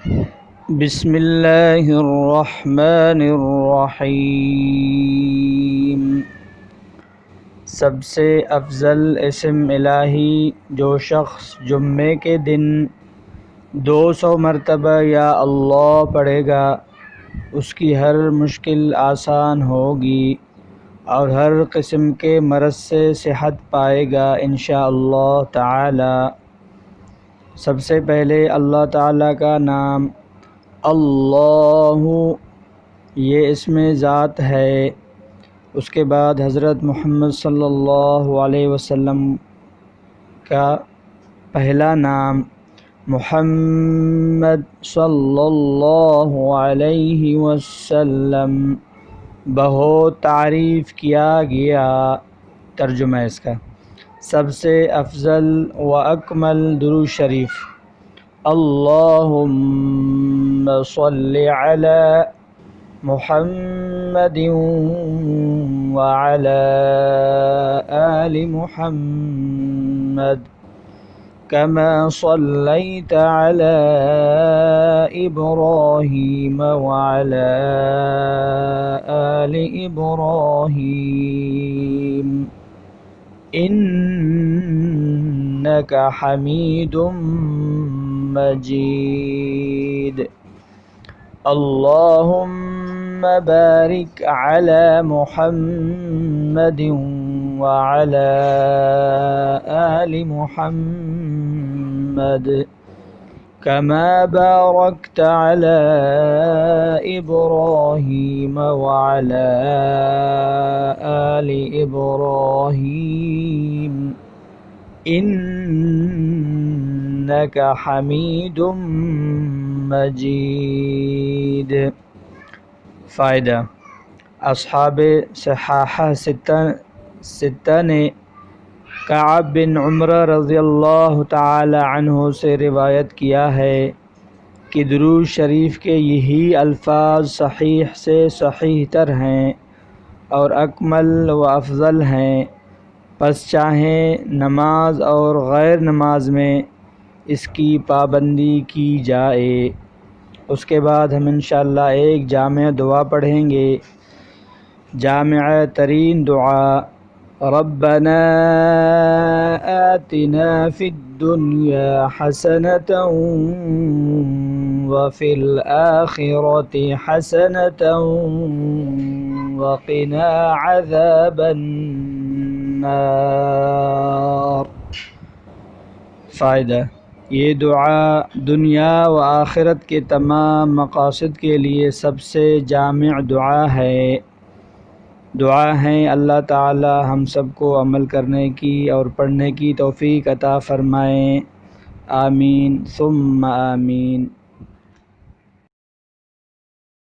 بسم اللہ الرحمن الرحیم۔ سب سے افضل اسم الہی جو شخص جمعے کے دن 200 مرتبہ یا اللہ پڑھے گا اس کی ہر مشکل آسان ہوگی اور ہر قسم کے مرض سے صحت پائے گا انشاءاللہ تعالی۔ سب سے پہلے اللہ تعالی کا نام اللہ، یہ اسم ذات ہے۔ اس کے بعد حضرت محمد صلی اللہ علیہ وسلم کا پہلا نام محمد صلی اللہ علیہ وسلم بہت تعریف کیا گیا۔ ترجمہ اس کا سب سے افضل و اکمل درود شریف اللہم صل علی محمد وعلی آل محمد کما صلیت علی ابراہیم وعلی آل ابراہیم انک حمید مجید۔ اللہم بارک علی محمد وعلی آل محمد کما بارکت علی ابراہیم وعلی آل ابراہیم انک حمید مجید۔ فائدہ: اصحاب صحاحہ ستہ نے کعب بن عمرہ رضی اللہ تعالی عنہ سے روایت کیا ہے کہ درود شریف کے یہی الفاظ صحیح سے صحیح تر ہیں اور اکمل و افضل ہیں، پس چاہیں نماز اور غیر نماز میں اس کی پابندی کی جائے۔ اس کے بعد ہم انشاءاللہ ایک جامع دعا پڑھیں گے۔ جامع ترین دعا: ربنا آتنا فی الدنیا حسنة وفی الآخرة حسنة وقنا عذاب النار۔ فائدہ: یہ دعا دنیا و آخرت کے تمام مقاصد کے لیے سب سے جامع دعا ہے۔ دعا ہے اللہ تعالی ہم سب کو عمل کرنے کی اور پڑھنے کی توفیق عطا فرمائیں، آمین ثم آمین۔